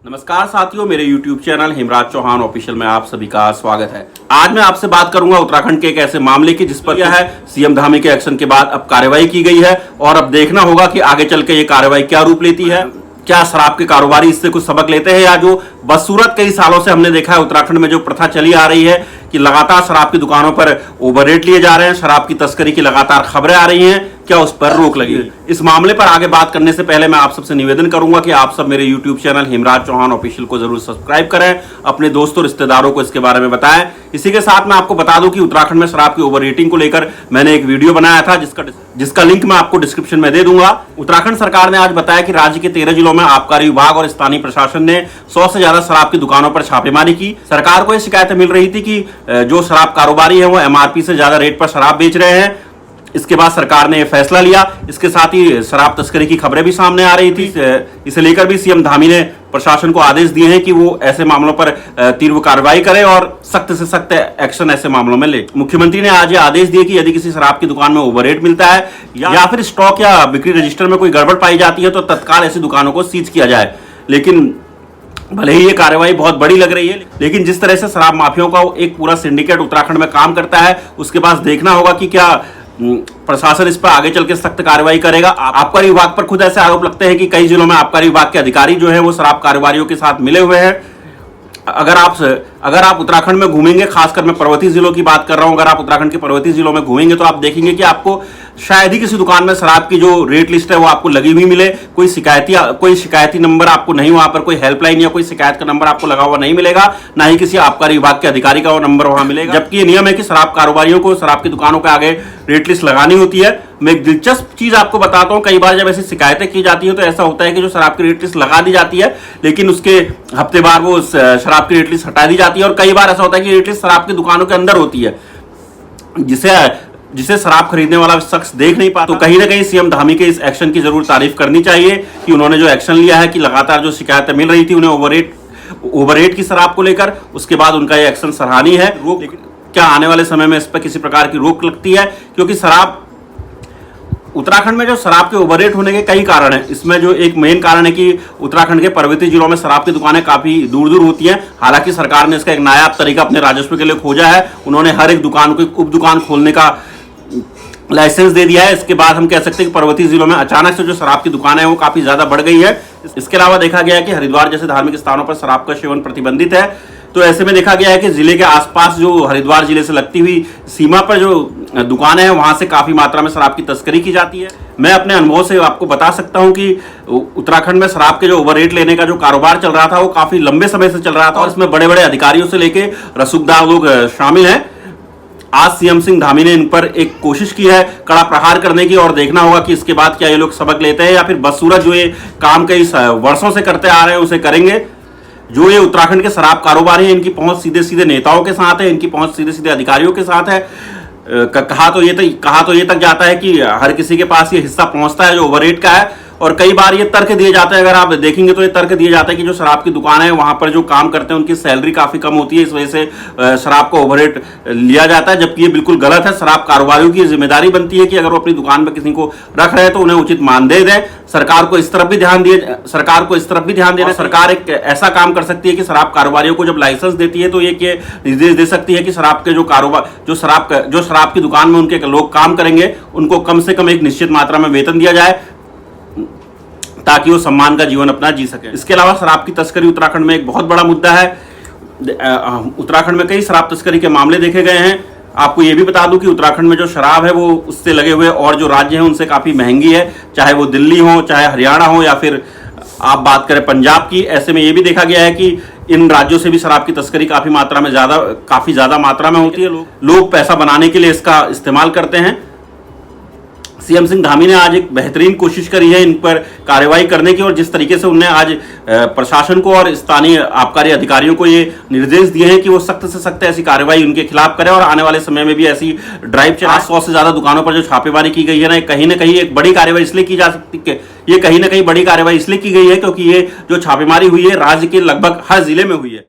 नमस्कार साथियों, मेरे YouTube channel Hemraj Chauhan official में आप सभी का स्वागत है। आज मैं आपसे बात करूंगा उत्तराखंड के एक ऐसे मामले की जिस पर यह है सीएम धामी के एक्शन के बाद अब कार्रवाई की गई है और अब देखना होगा कि आगे चल के ये कार्रवाई क्या रूप लेती है। क्या शराब के कारोबारी इससे कुछ सबक लेते हैं, या जो बदसूरत कई सालों से हमने देखा है उत्तराखंड में जो प्रथा चली आ रही है कि लगातार शराब की दुकानों पर ओवर रेट लिए जा रहे हैं, शराब की तस्करी की लगातार खबरें आ रही हैं, क्या उस पर रोक लगी। इस मामले पर आगे बात करने से पहले मैं आप सबसे निवेदन करूंगा कि आप सब मेरे YouTube channel Hemraj Chauhan official को जरूर सब्सक्राइब करें, अपने दोस्तों रिश्तेदारों को इसके बारे में बताएं। इसी के साथ मैं आपको बता दूं कि उत्तराखंड में शराब की ओवर रेटिंग को लेकर मैंने एक वीडियो बनाया था जिसका लिंक मैं आपको डिस्क्रिप्शन में दे दूंगा। उत्तराखंड सरकार ने आज बताया कि राज्य के 13 जिलों में आबकारी विभाग और स्थानीय प्रशासन ने 100 से ज्यादा शराब की दुकानों पर छापेमारी की। सरकार को यह शिकायतें मिल रही थी कि जो शराब कारोबारी है वो MRP से ज्यादा रेट पर शराब बेच रहे हैं। इसके बाद सरकार ने फैसला लिया। इसके साथ ही शराब तस्करी की खबरें भी सामने आ रही थी। इसे लेकर भी सीएम धामी ने प्रशासन को आदेश दिए हैं कि वो ऐसे मामलों पर तीव्र कार्रवाई करे और सख्त से सख्त एक्शन ऐसे मामलों में ले। मुख्यमंत्री ने आज ये आदेश दिए कि यदि किसी शराब की दुकान में ओवर रेट मिलता है या फिर स्टॉक या बिक्री रजिस्टर में कोई गड़बड़ पाई जाती है तो तत्काल ऐसी दुकानों को सीज किया जाए। लेकिन भले ही ये कार्रवाई बहुत बड़ी लग रही है, लेकिन जिस तरह से शराब माफियाओं का एक पूरा सिंडिकेट उत्तराखंड में काम करता है, उसके बाद देखना होगा कि क्या प्रशासन इस पर आगे चल के सख्त कार्रवाई करेगा। आबकारी विभाग पर खुद ऐसे आरोप लगते हैं कि कई जिलों में आबकारी विभाग के अधिकारी जो है वो शराब कारोबारियों के साथ मिले हुए हैं। अगर आप उत्तराखंड में घूमेंगे, खासकर मैं पर्वतीय जिलों की बात कर रहा हूं, अगर आप उत्तराखंड के पर्वतीय जिलों में घूमेंगे तो आप देखेंगे कि आपको शायद ही किसी दुकान में शराब की जो रेट लिस्ट है वो आपको लगी हुई मिले। कोई शिकायती नंबर आपको नहीं, वहां पर कोई हेल्पलाइन या कोई शिकायत का नंबर आपको लगा हुआ नहीं मिलेगा, ना ही किसी आबकारी विभाग के अधिकारी का वो नंबर वहां मिलेगा। जबकि ये नियम है कि शराब कारोबारियों को शराब की दुकानों के आगे रेट लिस्ट लगानी होती है। मैं एक दिलचस्प चीज आपको बताता हूं, कई बार जब ऐसी शिकायतें की जाती है तो ऐसा होता है कि जो शराब की रेट लिस्ट लगा दी जाती है लेकिन उसके हफ्ते बाद वो शराब की रेट लिस्ट हटा दी जाती है, और कई बार ऐसा होता है कि रेट लिस्ट शराब की दुकानों के अंदर होती है जिसे शराब खरीदने वाला शख्स देख नहीं पाता। तो कहीं ना कहीं सीएम धामी के इस एक्शन की जरूर तारीफ करनी चाहिए कि उन्होंने जो एक्शन लिया है कि लगातार जो शिकायतें मिल रही थी उन्हें ओवर रेट की शराब को लेकर, उसके बाद उनका ये एक्शन सराहनीय है। क्या आने वाले समय में इस पर किसी प्रकार की रोक लगती है? क्योंकि उत्तराखंड में जो शराब के ओवर रेट होने के कई कारण हैं। इसमें जो एक मेन कारण है कि उत्तराखंड के पर्वतीय जिलों में शराब की दुकानें काफी दूर दूर होती हैं। हालांकि सरकार ने इसका एक नायाब तरीका अपने राजस्व के लिए खोजा है। उन्होंने हर एक दुकान को उप दुकान खोलने का लाइसेंस दे दिया है। इसके बाद हम कह सकते हैं कि पर्वतीय जिलों में अचानक से जो शराब की दुकानें हैं वो काफी ज्यादा बढ़ गई है। इसके अलावा देखा गया है कि हरिद्वार जैसे धार्मिक स्थानों पर शराब का सेवन प्रतिबंधित है। तो ऐसे में देखा गया है कि जिले के आसपास जो हरिद्वार जिले से लगती हुई सीमा पर जो दुकानें हैं वहां से काफी मात्रा में शराब की तस्करी की जाती है। मैं अपने अनुभव से आपको बता सकता हूं कि उत्तराखंड में शराब के जो ओवर रेट लेने का जो कारोबार चल रहा था वो काफी लंबे समय से चल रहा था और इसमें बड़े बड़े अधिकारियों से लेके रसूखदार लोग शामिल हैं। आज सीएम सिंह धामी ने इन पर एक कोशिश की है कड़ा प्रहार करने की, और देखना होगा कि इसके बाद क्या ये लोग सबक लेते हैं या फिर बदसूरत जो ये काम कई वर्षों से करते आ रहे हैं उसे करेंगे। जो ये उत्तराखंड के शराब कारोबारी हैं, इनकी पहुंच सीधे सीधे नेताओं के साथ है, इनकी पहुंच सीधे सीधे अधिकारियों के साथ है। कहा तो ये तक जाता है कि हर किसी के पास ये हिस्सा पहुंचता है जो ओवररेट का है, और कई बार ये तर्क दिए जाते हैं। अगर आप देखेंगे तो ये तर्क दिए जाता है कि जो शराब की दुकान है वहां पर जो काम करते हैं उनकी सैलरी काफी कम होती है, इस वजह से शराब का ओवररेट लिया जाता है, जबकि ये बिल्कुल गलत है। शराब कारोबारियों की जिम्मेदारी बनती है कि अगर वो अपनी दुकान पर किसी को रख रहे हैं तो उन्हें उचित मानदेय दें। सरकार को इस तरफ भी ध्यान देना। सरकार एक ऐसा काम कर सकती है कि शराब कारोबारियों को जब लाइसेंस देती है तो ये निर्देश दे सकती है कि शराब के जो शराब की दुकान में उनके लोग काम करेंगे उनको कम से कम एक निश्चित मात्रा में वेतन दिया जाए ताकि वो सम्मान का जीवन अपना जी सके। इसके अलावा शराब की तस्करी उत्तराखंड में एक बहुत बड़ा मुद्दा है। उत्तराखंड में कई शराब तस्करी के मामले देखे गए हैं। आपको ये भी बता दूं कि उत्तराखंड में जो शराब है वो उससे लगे हुए और जो राज्य हैं उनसे काफी महंगी है, चाहे वो दिल्ली हो, चाहे हरियाणा हो, या फिर आप बात करें पंजाब की। ऐसे में ये भी देखा गया है कि इन राज्यों से भी शराब की तस्करी काफी ज्यादा मात्रा में होती है। लोग पैसा बनाने के लिए इसका इस्तेमाल करते हैं। सीएम सिंह धामी ने आज एक बेहतरीन कोशिश करी है इन पर कार्रवाई करने की, और जिस तरीके से उन्होंने आज प्रशासन को और स्थानीय आबकारी अधिकारियों को ये निर्देश दिए हैं कि वो सख्त से सख्त ऐसी कार्रवाई उनके खिलाफ करें और आने वाले समय में भी ऐसी ड्राइव चला। 100 से ज्यादा दुकानों पर जो छापेमारी की गई है ना, कहीं ना कहीं एक बड़ी कार्रवाई इसलिए की जा सकती है, ये कहीं ना कहीं बड़ी कार्रवाई इसलिए की गई है क्योंकि ये जो छापेमारी हुई है राज्य के लगभग हर जिले में हुई है।